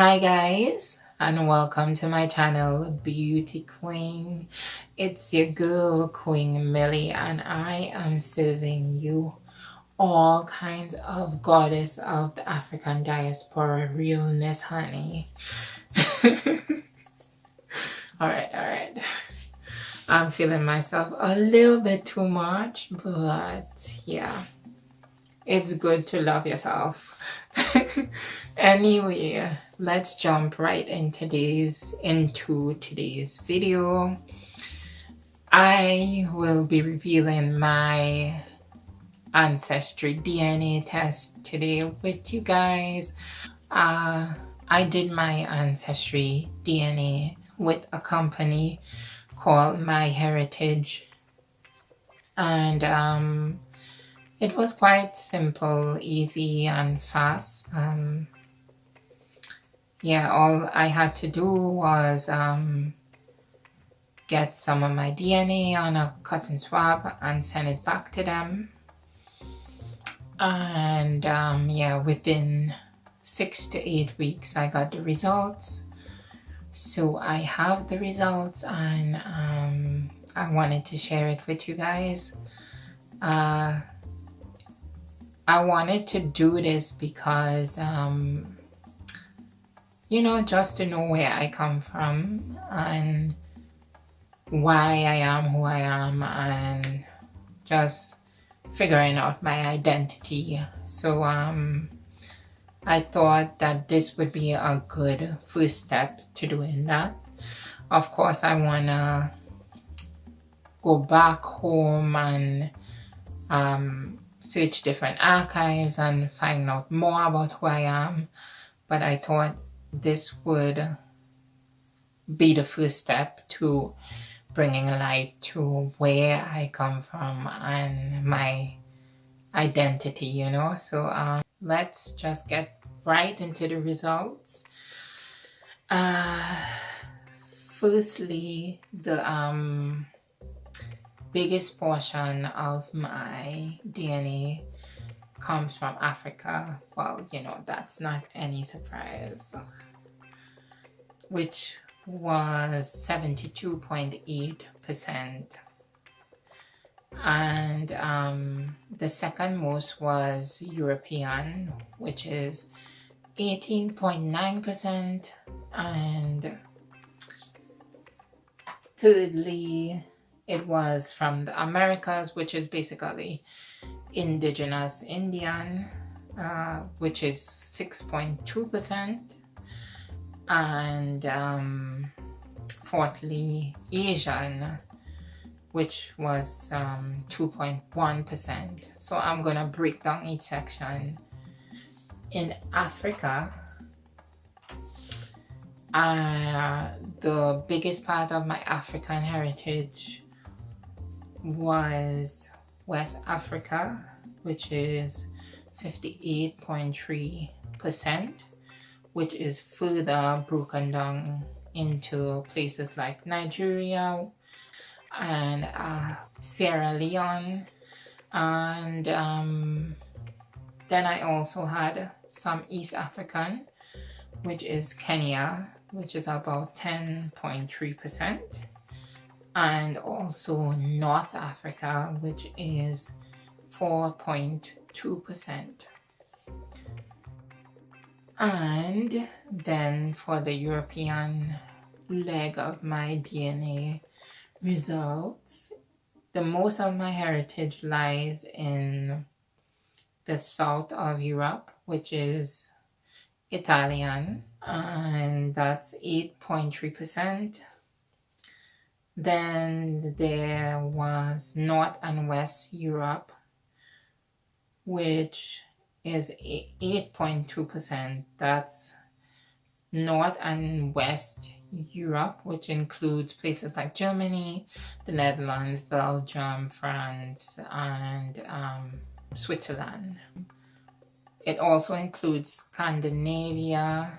Hi guys, and welcome to my channel Beauty Quing. It's your girl Quing Millie, and I am serving you all kinds of goddess of the African diaspora realness, honey. Alright. I'm feeling myself a little bit too much, but yeah, it's good to love yourself. Anyway, let's jump right into today's video. I will be revealing my Ancestry DNA test today with you guys. I did my Ancestry DNA with a company called MyHeritage, and it was quite simple, easy, and fast. Yeah, all I had to do was get some of my DNA on a cotton swab and send it back to them. And yeah, within 6 to 8 weeks, I got the results. So I have the results, and I wanted to share it with you guys. I wanted to do this because just to know where I come from and why I am who I am, and just figuring out my identity. So I thought that this would be a good first step to doing that. Of course, I want to go back home and search different archives and find out more about who I am, but I thought this would be the first step to bringing a light to where I come from and my identity, So let's just get right into the results. Firstly, the biggest portion of my DNA comes from Africa. Well, that's not any surprise, which was 72.8%. And the second most was European, which is 18.9%. And thirdly, it was from the Americas, which is basically indigenous Indian, which is 6.2%. And fourthly, Asian, which was 2.1%. So I'm gonna break down each section. In Africa, the biggest part of my African heritage was West Africa, which is 58.3%, which is further broken down into places like Nigeria and Sierra Leone. And then I also had some East African, which is Kenya, which is about 10.3%. And also North Africa, which is 4.2%. And then for the European leg of my DNA results, the most of my heritage lies in the south of Europe, which is Italian, and that's 8.3%. Then there was North and West Europe, which is 8.2%. That's North and West Europe, which includes places like Germany, the Netherlands, Belgium, France, and Switzerland. It also includes Scandinavia,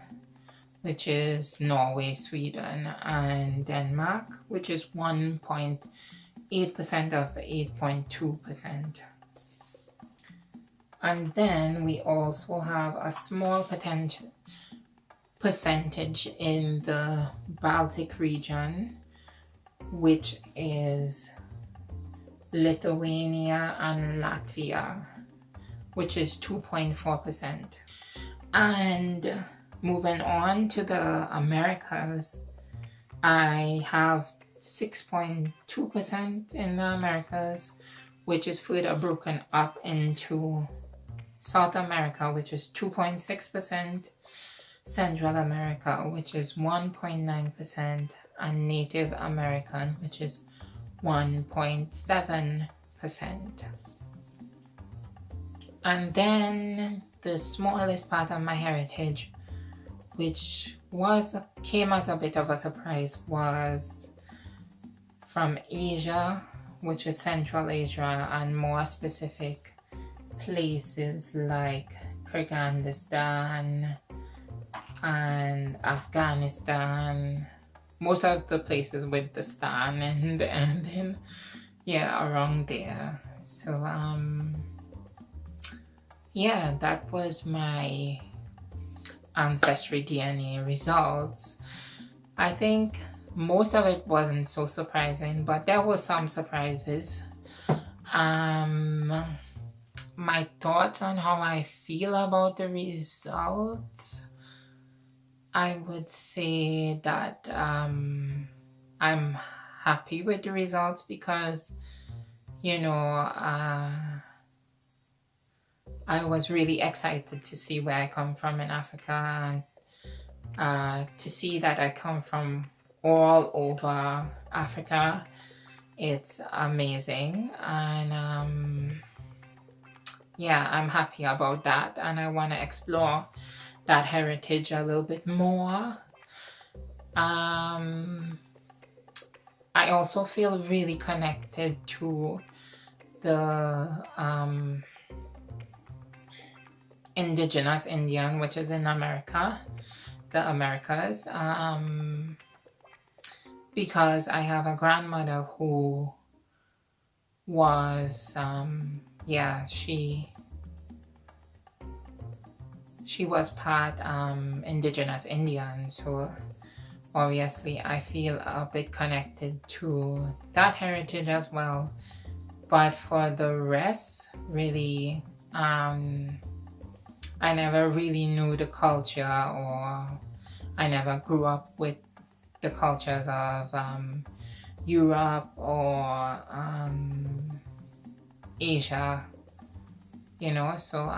which is Norway, Sweden, and Denmark, which is 1.8% of the 8.2%. And then we also have a small percentage in the Baltic region, which is Lithuania and Latvia, which is 2.4%. And moving on to the Americas, I have 6.2% in the Americas, which is further broken up into South America, which is 2.6%, Central America, which is 1.9%, and Native American, which is 1.7%. And then the smallest part of MyHeritage, which came as a bit of a surprise, was from Asia, which is Central Asia, and more specific places like Kyrgyzstan and Afghanistan, most of the places with the stan and then yeah, around there. So yeah, that was my Ancestry DNA results. I think most of it wasn't so surprising, but there were some surprises. My thoughts on how I feel about the results, I would say that I'm happy with the results because, you know, I was really excited to see where I come from in Africa, and to see that I come from all over Africa. It's amazing, and yeah, I'm happy about that, and I want to explore that heritage a little bit more. I also feel really connected to the indigenous Indian, which is in America, the Americas, because I have a grandmother who was yeah, she was part indigenous Indian, so obviously I feel a bit connected to that heritage as well. But for the rest, really, I never really knew the culture, or I never grew up with the cultures of Europe or Asia, you know, so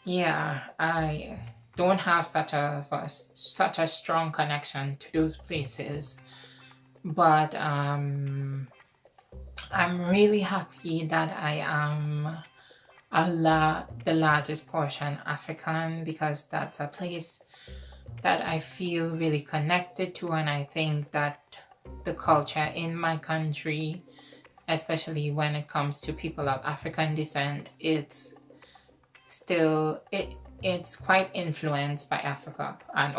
yeah, I don't have such a strong connection to those places, but I'm really happy that I am the largest portion African, because that's a place that I feel really connected to, and I think that the culture in my country, especially when it comes to people of African descent, it's quite influenced by Africa, and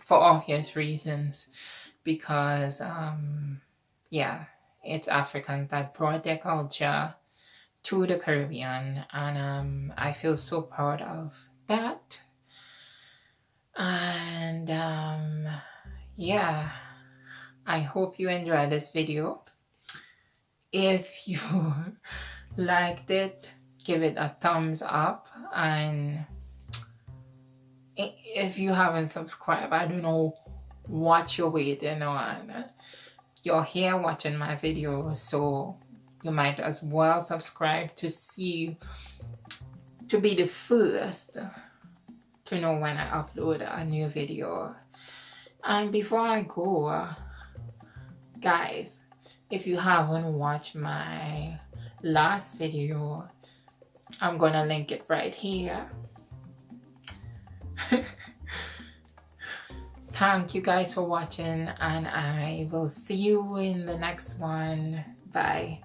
for obvious reasons, because yeah, it's Africans that brought their culture to the Caribbean, and I feel so proud of that. And yeah, I hope you enjoyed this video. If you liked it, give it a thumbs up, and if you haven't subscribed, I don't know what you're waiting on. You're here watching my videos, so you might as well subscribe to be the first to know when I upload a new video. And before I go, guys, if you haven't watched my last video, I'm gonna link it right here. Thank you guys for watching, and I will see you in the next one. Bye.